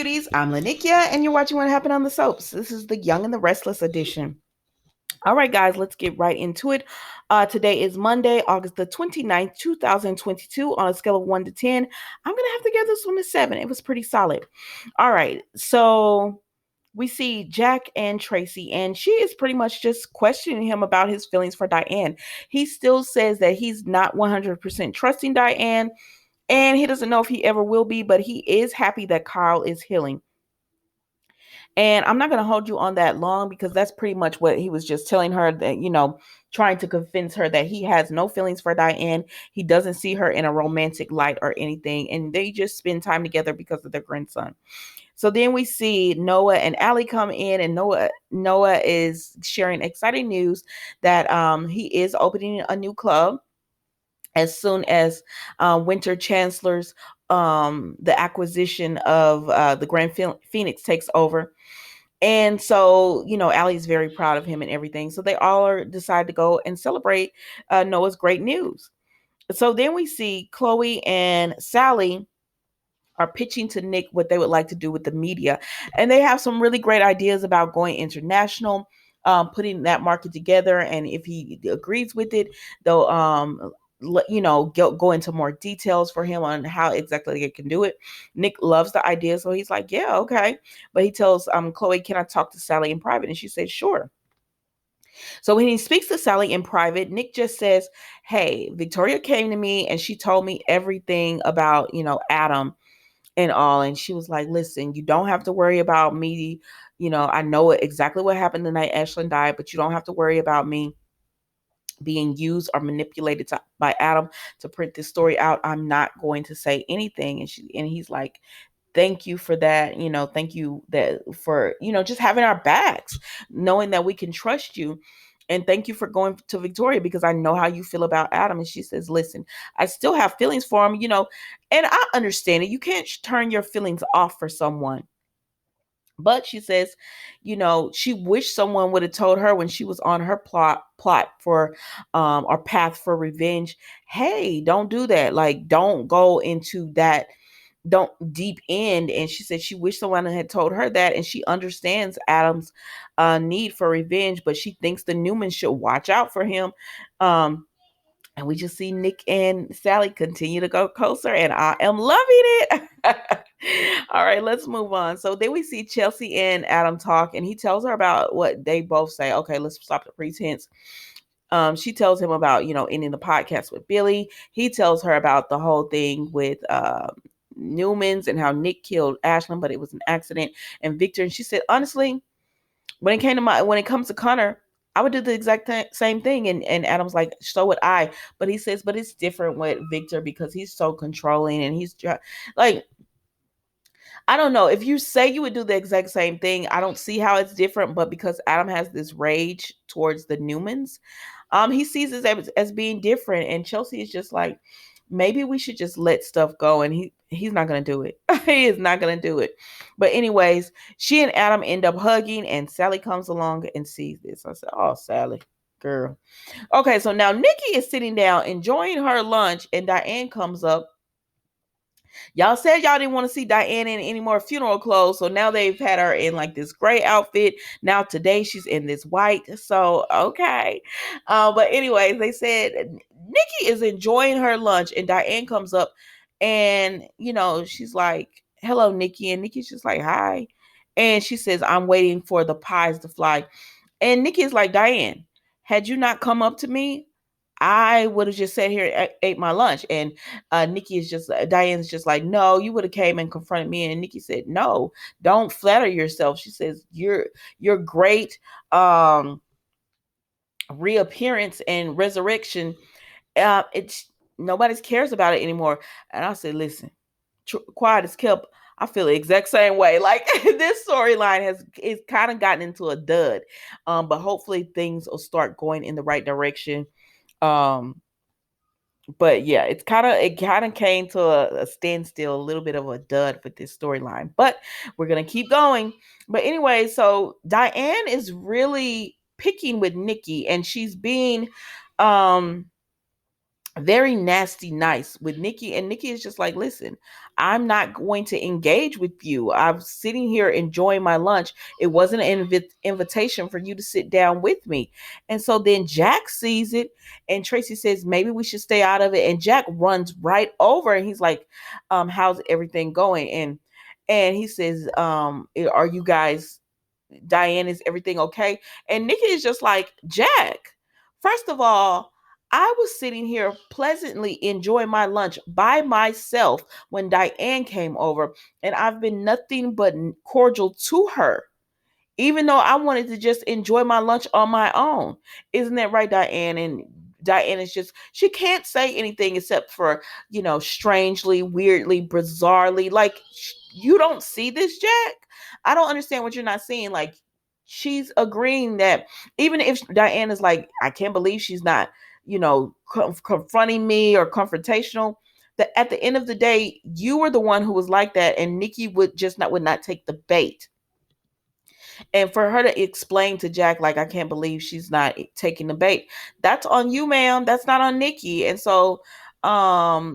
cuties. I'm Lanikia, and you're watching What Happened on the Soaps. This is the Young and the Restless edition. All right, guys, let's get right into it. Today is Monday, August the 29th, 2022. On a scale of 1 to 10, I'm going to have to give this one a 7. It was pretty solid. All right, so we see Jack and Tracy, and she is pretty much just questioning him about his feelings for Diane. He still says that he's not 100% trusting Diane, and he doesn't know if he ever will be, but he is happy that Kyle is healing. And I'm not going to hold you on that long because that's pretty much what he was just telling her, that, trying to convince her that he has no feelings for Diane. He doesn't see her in a romantic light or anything. And they just spend time together because of their grandson. So then we see Noah and Allie come in, and Noah is sharing exciting news that he is opening a new club as soon as Winter Chancellor's the acquisition of the Grand Phoenix takes over. And so, Allie's very proud of him and everything. So they all decide to go and celebrate Noah's great news. So then we see Chloe and Sally are pitching to Nick what they would like to do with the media. And they have some really great ideas about going international, putting that market together. And if he agrees with it, they'll go into more details for him on how exactly they can do it. Nick loves the idea, so he's like, yeah, okay. But he tells Chloe, can I talk to Sally in private? And she says, sure. So when he speaks to Sally in private, Nick just says, hey, Victoria came to me and she told me everything about, Adam and all. And she was like, listen, you don't have to worry about me. I know exactly what happened the night Ashlyn died, but you don't have to worry about me being used or manipulated by Adam to print this story out. I'm not going to say anything. And he's like, thank you for that. Thank you for just having our backs, knowing that we can trust you. And thank you for going to Victoria because I know how you feel about Adam. And she says, listen, I still have feelings for him, and I understand it. You can't turn your feelings off for someone. But she says, she wished someone would have told her when she was on her plot for or path for revenge. Hey, don't do that. Like, don't go into that, don't deep end. And she said she wished someone had told her that, and she understands Adam's need for revenge, but she thinks the Newmans should watch out for him. And we just see Nick and Sally continue to go closer, and I am loving it. All right, let's move on. So then we see Chelsea and Adam talk, and he tells her about what they both say. Okay, let's stop the pretense. She tells him about, ending the podcast with Billy. He tells her about the whole thing with Newman's and how Nick killed Ashlyn, but it was an accident. And Victor, and she said, honestly, when it comes to Connor, I would do the exact same thing. And Adam's like, so would I. But he says, but it's different with Victor because he's so controlling and he's like, I don't know. If you say you would do the exact same thing, I don't see how it's different. But because Adam has this rage towards the Newmans, he sees it as being different. And Chelsea is just like, maybe we should just let stuff go. And he's not going to do it. He is not going to do it. But anyways, she and Adam end up hugging, and Sally comes along and sees this. I said, oh, Sally, girl. Okay, so now Nikki is sitting down enjoying her lunch, and Diane comes up. Y'all said y'all didn't want to see Diane in any more funeral clothes, so now they've had her in like this gray outfit. Now today she's in this white. So okay, but anyways, they said Nikki is enjoying her lunch, and Diane comes up, and she's like, "Hello, Nikki," and Nikki's just like, "Hi," and she says, "I'm waiting for the pies to fly," and Nikki is like, "Diane, had you not come up to me, I would have just sat here and ate my lunch." And Diane's just like, no, you would have came and confronted me. And Nikki said, no, don't flatter yourself. She says, your great reappearance and resurrection, it's nobody cares about it anymore. And I said, listen, quiet as kept. I feel the exact same way. Like this storyline is kind of gotten into a dud. But hopefully things will start going in the right direction. But yeah, it kind of came to a standstill, a little bit of a dud with this storyline. But we're gonna keep going. But anyway, so Diane is really picking with Nikki, and she's being very nasty nice with Nikki, and Nikki is just like, listen, I'm not going to engage with you. I'm sitting here enjoying my lunch. It wasn't an invitation for you to sit down with me. And so then Jack sees it, and Tracy says maybe we should stay out of it, and Jack runs right over and he's like, how's everything going? And he says, are you guys, Diane, is everything okay? And Nikki is just like, Jack, first of all, I was sitting here pleasantly enjoying my lunch by myself when Diane came over, and I've been nothing but cordial to her, even though I wanted to just enjoy my lunch on my own. Isn't that right, Diane? And Diane is just, she can't say anything except for, strangely, weirdly, bizarrely. Like, you don't see this, Jack? I don't understand what you're not seeing. Like, she's agreeing that even if Diane is like, I can't believe she's not, confronting me or confrontational, that at the end of the day, you were the one who was like that, and Nikki would not take the bait. And for her to explain to Jack, like, I can't believe she's not taking the bait. That's on you, ma'am. That's not on Nikki. And so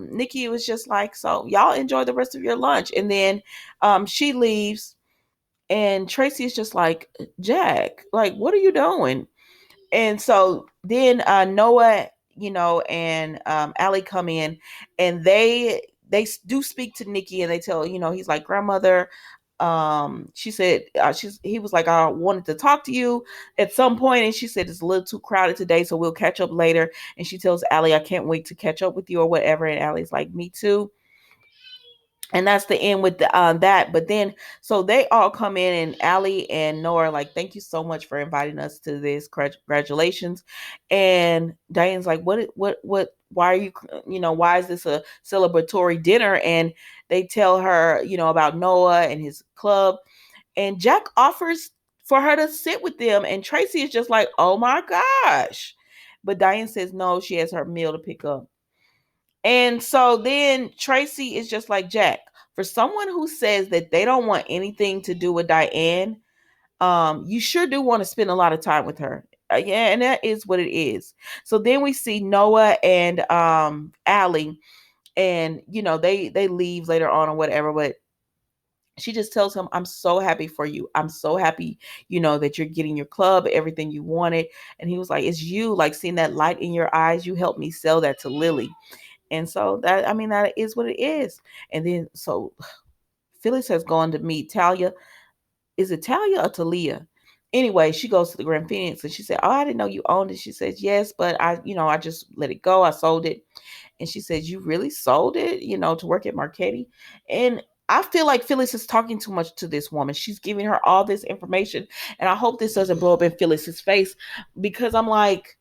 Nikki was just like, so y'all enjoy the rest of your lunch. And then she leaves, and Tracy is just like, Jack, like, what are you doing? And so then Noah, and Allie come in, and they do speak to Nikki, and they tell, he's like, grandmother, she said, he was like, I wanted to talk to you at some point, and she said it's a little too crowded today, so we'll catch up later. And she tells Allie, I can't wait to catch up with you or whatever. And Allie's like, me too. And that's the end with that. But then, so they all come in, and Allie and Noah are like, thank you so much for inviting us to this. Congratulations. And Diane's like, why are you, why is this a celebratory dinner? And they tell her, about Noah and his club. And Jack offers for her to sit with them. And Tracy is just like, oh my gosh. But Diane says no, she has her meal to pick up. And so then Tracy is just like, Jack, for someone who says that they don't want anything to do with Diane, you sure do want to spend a lot of time with her. Yeah, and that is what it is. So then we see Noah and Allie, and they leave later on or whatever, but she just tells him, I'm so happy for you. I'm so happy, that you're getting your club, everything you wanted. And he was like, it's you, like, seeing that light in your eyes. You helped me sell that to Lily. And so that, I mean, that is what it is. And then so Phyllis has gone to meet Talia. Is it Talia or Talia? Anyway, she goes to the Grand Phoenix, and she said, oh, I didn't know you owned it. She says, yes, but I just let it go. I sold it. And she said, you really sold it, to work at Marchetti? And I feel like Phyllis is talking too much to this woman. She's giving her all this information. And I hope this doesn't blow up in Phyllis's face, because I'm like,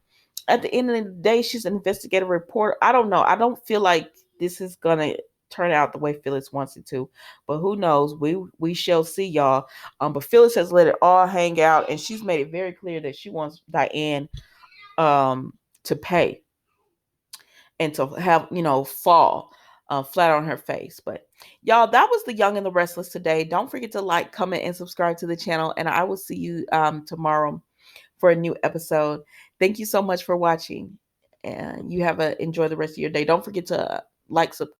at the end of the day, she's an investigative reporter. I don't know. I don't feel like this is gonna turn out the way Phyllis wants it to, but who knows? We shall see, y'all. But Phyllis has let it all hang out, and she's made it very clear that she wants Diane to pay and to have fall flat on her face. But y'all, that was the Young and the Restless today. Don't forget to like, comment, and subscribe to the channel, and I will see you tomorrow for a new episode. Thank you so much for watching, and you have enjoy the rest of your day. Don't forget to like, subscribe.